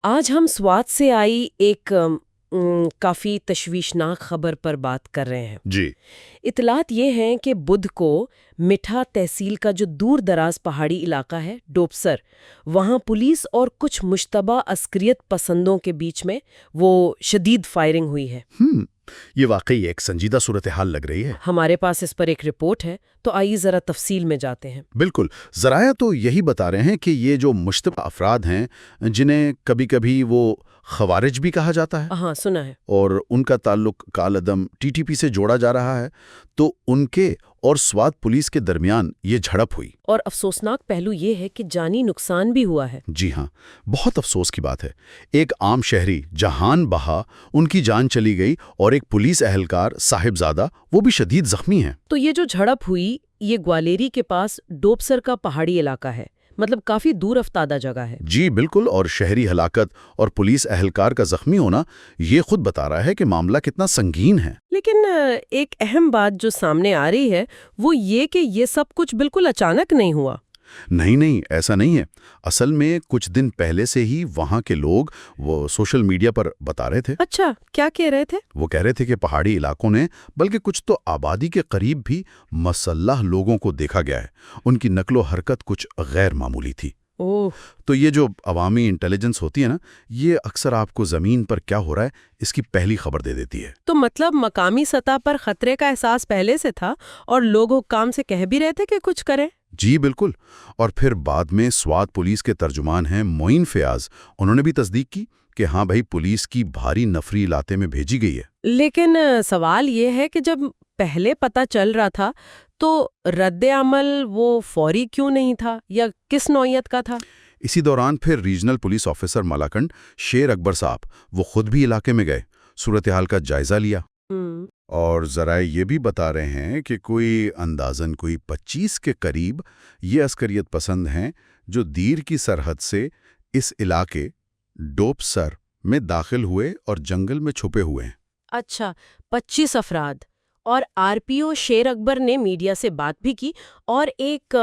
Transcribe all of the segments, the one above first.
آج ہم سوات سے آئی ایک کافی تشویشناک خبر پر بات کر رہے ہیں۔ جی اطلاعات یہ ہیں کہ بدھ کو مٹھا تحصیل کا جو دور دراز پہاڑی علاقہ ہے ڈوبسر، وہاں پولیس اور کچھ مشتبہ عسکریت پسندوں کے بیچ میں وہ شدید فائرنگ ہوئی ہے۔ یہ واقعی ایک سنجیدہ صورتحال لگ رہی ہے۔ ہمارے پاس اس پر ایک رپورٹ ہے، تو آئیے ذرا تفصیل میں جاتے ہیں۔ بالکل، ذرائع تو یہی بتا رہے ہیں کہ یہ جو مشتبہ افراد ہیں جنہیں کبھی کبھی وہ خوارج بھی کہا جاتا ہے، ہاں سنا ہے۔ اور ان کا تعلق کالعدم ٹی ٹی پی سے جوڑا جا رہا ہے، تو ان کے اور سوات پولیس کے درمیان یہ جھڑپ ہوئی۔ اور افسوسناک پہلو یہ ہے کہ جانی نقصان بھی ہوا ہے۔ جی ہاں، بہت افسوس کی بات ہے۔ ایک عام شہری جہان بہا، ان کی جان چلی گئی، اور ایک پولیس اہلکار صاحبزادہ وہ بھی شدید زخمی ہیں۔ تو یہ جو جھڑپ ہوئی یہ گوالیری کے پاس ڈوبسر کا پہاڑی علاقہ ہے، مطلب کافی دور افتادہ جگہ ہے۔ جی بالکل، اور شہری ہلاکت اور پولیس اہلکار کا زخمی ہونا یہ خود بتا رہا ہے کہ معاملہ کتنا سنگین ہے۔ لیکن ایک اہم بات جو سامنے آ رہی ہے وہ یہ کہ یہ سب کچھ بالکل اچانک نہیں ہوا۔ نہیں، ایسا نہیں ہے۔ اصل میں کچھ دن پہلے سے ہی وہاں کے لوگ وہ سوشل میڈیا پر بتا رہے تھے۔ اچھا، کیا کہہ رہے تھے؟ وہ کہہ رہے تھے کہ پہاڑی علاقوں نے، بلکہ کچھ تو آبادی کے قریب بھی مسلح لوگوں کو دیکھا گیا ہے۔ ان کی نقل و حرکت کچھ غیر معمولی تھی۔ اوہ، تو یہ جو عوامی انٹیلیجنس ہوتی ہے نا، یہ اکثر آپ کو زمین پر کیا ہو رہا ہے اس کی پہلی خبر دے دیتی ہے۔ تو مطلب مقامی سطح پر خطرے کا احساس پہلے سے تھا اور لوگ حکام سے کہہ بھی رہے تھے کہ کچھ کریں۔ جی بالکل، اور پھر بعد میں سوات پولیس کے ترجمان ہیں معین فیاض، انہوں نے بھی تصدیق کی کہ ہاں بھائی، پولیس کی بھاری نفری علاقے میں بھیجی گئی ہے۔ لیکن سوال یہ ہے کہ جب پہلے پتہ چل رہا تھا تو رد عمل وہ فوری کیوں نہیں تھا، یا کس نوعیت کا تھا؟ اسی دوران پھر ریجنل پولیس آفیسر ملاکنڈ شیر اکبر صاحب وہ خود بھی علاقے میں گئے، صورتحال کا جائزہ لیا، اور ذرائع یہ بھی بتا رہے ہیں کہ کوئی اندازاً 25 کے قریب یہ عسکریت پسند ہیں جو دیر کی سرحد سے اس علاقے ڈوبسر میں داخل ہوئے اور جنگل میں چھپے ہوئے ہیں۔ اچھا، 25 افراد۔ اور آر پی او شیر اکبر نے میڈیا سے بات بھی کی اور ایک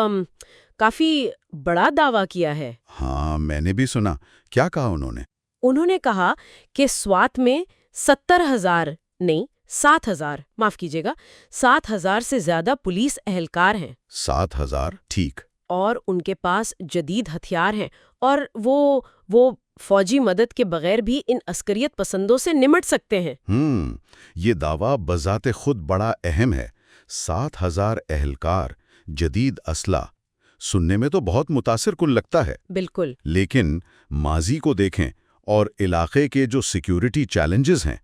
کافی بڑا دعویٰ کیا ہے۔ ہاں، میں نے بھی سنا۔ کیا کہا انہوں نے؟ انہوں نے کہا کہ سوات میں 70,000 نہیں 7,000 معاف کیجیے گا 7,000 سے زیادہ پولیس اہلکار ہیں۔ 7,000؟ ٹھیک۔ اور ان کے پاس جدید ہتھیار ہیں، اور وہ فوجی مدد کے بغیر بھی ان عسکریت پسندوں سے نمٹ سکتے ہیں۔ یہ دعویٰ بذات خود بڑا اہم ہے۔ 7,000 اہلکار، جدید اسلحہ، سننے میں تو بہت متاثر کن لگتا ہے۔ بالکل۔ لیکن ماضی کو دیکھیں اور علاقے کے جو سیکیورٹی چیلنجز ہیں،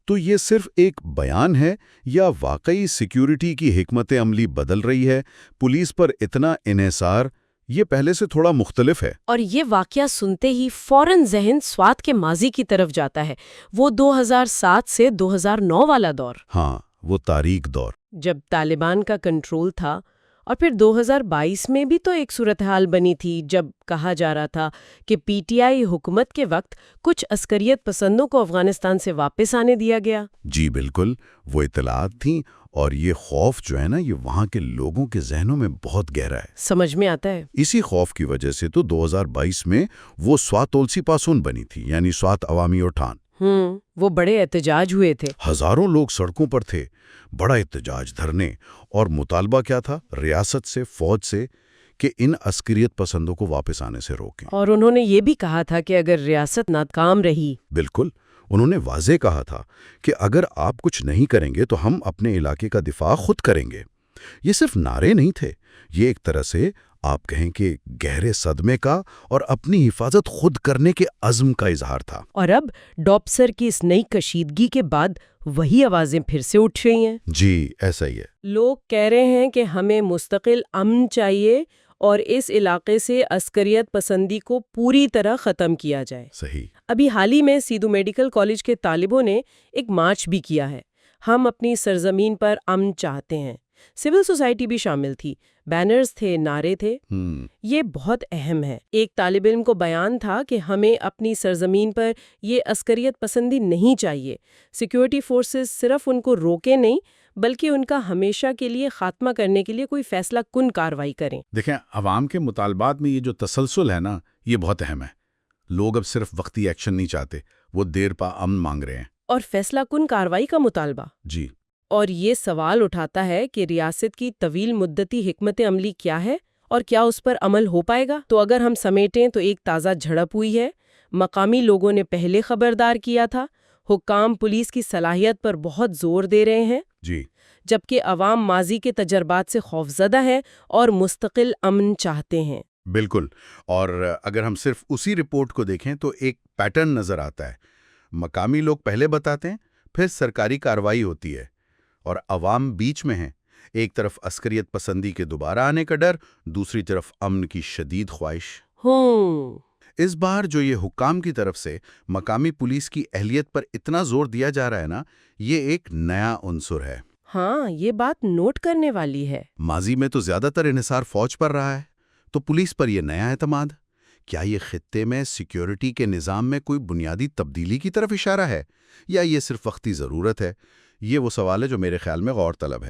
تو یہ صرف ایک بیان ہے یا واقعی سیکیورٹی کی حکمت عملی بدل رہی ہے؟ پولیس پر اتنا انحصار یہ پہلے سے تھوڑا مختلف ہے۔ اور یہ واقعہ سنتے ہی فوراً ذہن سوات کے ماضی کی طرف جاتا ہے، وہ 2007 سے 2009 والا دور۔ ہاں، وہ تاریک دور جب طالبان کا کنٹرول تھا، اور پھر 2022 میں بھی تو ایک صورتحال بنی تھی جب کہا جا رہا تھا کہ پی ٹی آئی حکومت کے وقت کچھ عسکریت پسندوں کو افغانستان سے واپس آنے دیا گیا۔ جی بالکل، وہ اطلاعات تھیں، اور یہ خوف جو ہے نا، یہ وہاں کے لوگوں کے ذہنوں میں بہت گہرا ہے۔ سمجھ میں آتا ہے۔ اسی خوف کی وجہ سے تو 2022 میں وہ سوات تولسی پاسون بنی تھی، یعنی سوات عوامی اٹھان۔ وہ بڑے احتجاج ہوئے تھے۔ ہزاروں لوگ سڑکوں پر تھے، بڑا احتجاج، دھرنے، اور مطالبہ کیا تھا؟ ریاست سے، فوج سے، کہ ان عسکریت پسندوں کو واپس آنے سے روکیں۔ اور انہوں نے یہ بھی کہا تھا کہ اگر ریاست ناکام رہی، بالکل، انہوں نے واضح کہا تھا کہ اگر آپ کچھ نہیں کریں گے تو ہم اپنے علاقے کا دفاع خود کریں گے۔ یہ صرف نعرے نہیں تھے، یہ ایک طرح سے آپ کہیں کہ گہرے صدمے کا اور اپنی حفاظت خود کرنے کے عزم کا اظہار تھا۔ اور اب ڈوبسر کی اس نئی کشیدگی کے بعد وہی آوازیں پھر سے اٹھ رہی ہیں۔ جی ایسا ہی ہے۔ لوگ کہہ رہے ہیں کہ ہمیں مستقل امن چاہیے اور اس علاقے سے عسکریت پسندی کو پوری طرح ختم کیا جائے۔ صحیح۔ ابھی حال ہی میں سیدھو میڈیکل کالج کے طالبوں نے ایک مارچ بھی کیا ہے۔ ہم اپنی سرزمین پر امن چاہتے ہیں۔ سول سوسائٹی بھی شامل تھی، بینرز تھے، نعرے تھے۔ یہ بہت اہم ہے۔ ایک طالب علم کو بیان تھا کہ ہمیں اپنی سرزمین پر یہ عسکریت پسندی نہیں چاہیے۔ سیکیورٹی فورسز صرف ان کو روکے نہیں بلکہ ان کا ہمیشہ کے لیے خاتمہ کرنے کے لیے کوئی فیصلہ کن کارروائی کریں۔ دیکھیں، عوام کے مطالبات میں یہ جو تسلسل ہے نا، یہ بہت اہم ہے۔ لوگ اب صرف وقتی ایکشن نہیں چاہتے، وہ دیر پا امن مانگ رہے ہیں۔ اور فیصلہ کن کارروائی کا مطالبہ۔ جی، اور یہ سوال اٹھاتا ہے کہ ریاست کی طویل مدتی حکمت عملی کیا ہے اور کیا اس پر عمل ہو پائے گا؟ تو اگر ہم سمیٹیں تو ایک تازہ جھڑپ ہوئی ہے، مقامی لوگوں نے پہلے خبردار کیا تھا، حکام پولیس کی صلاحیت پر بہت زور دے رہے ہیں، جی، جبکہ عوام ماضی کے تجربات سے خوفزدہ ہے اور مستقل امن چاہتے ہیں۔ بالکل۔ اور اگر ہم صرف اسی رپورٹ کو دیکھیں تو ایک پیٹرن نظر آتا ہے۔ مقامی لوگ پہلے بتاتے ہیں، پھر سرکاری کارروائی ہوتی ہے، اور عوام بیچ میں ہیں۔ ایک طرف عسکریت پسندی کے دوبارہ آنے کا ڈر، دوسری طرف امن کی شدید خواہش۔ اس بار جو یہ حکام کی طرف سے مقامی پولیس کی اہلیت پر اتنا زور دیا جا رہا ہے نا، یہ ایک نیا عنصر ہے۔ ہاں، یہ بات نوٹ کرنے والی ہے۔ ماضی میں تو زیادہ تر انحصار فوج پر رہا ہے، تو پولیس پر یہ نیا اعتماد۔ کیا یہ خطے میں سیکیورٹی کے نظام میں کوئی بنیادی تبدیلی کی طرف اشارہ ہے، یا یہ صرف وقتی ضرورت ہے؟ یہ وہ سوال ہے جو میرے خیال میں غور طلب ہے۔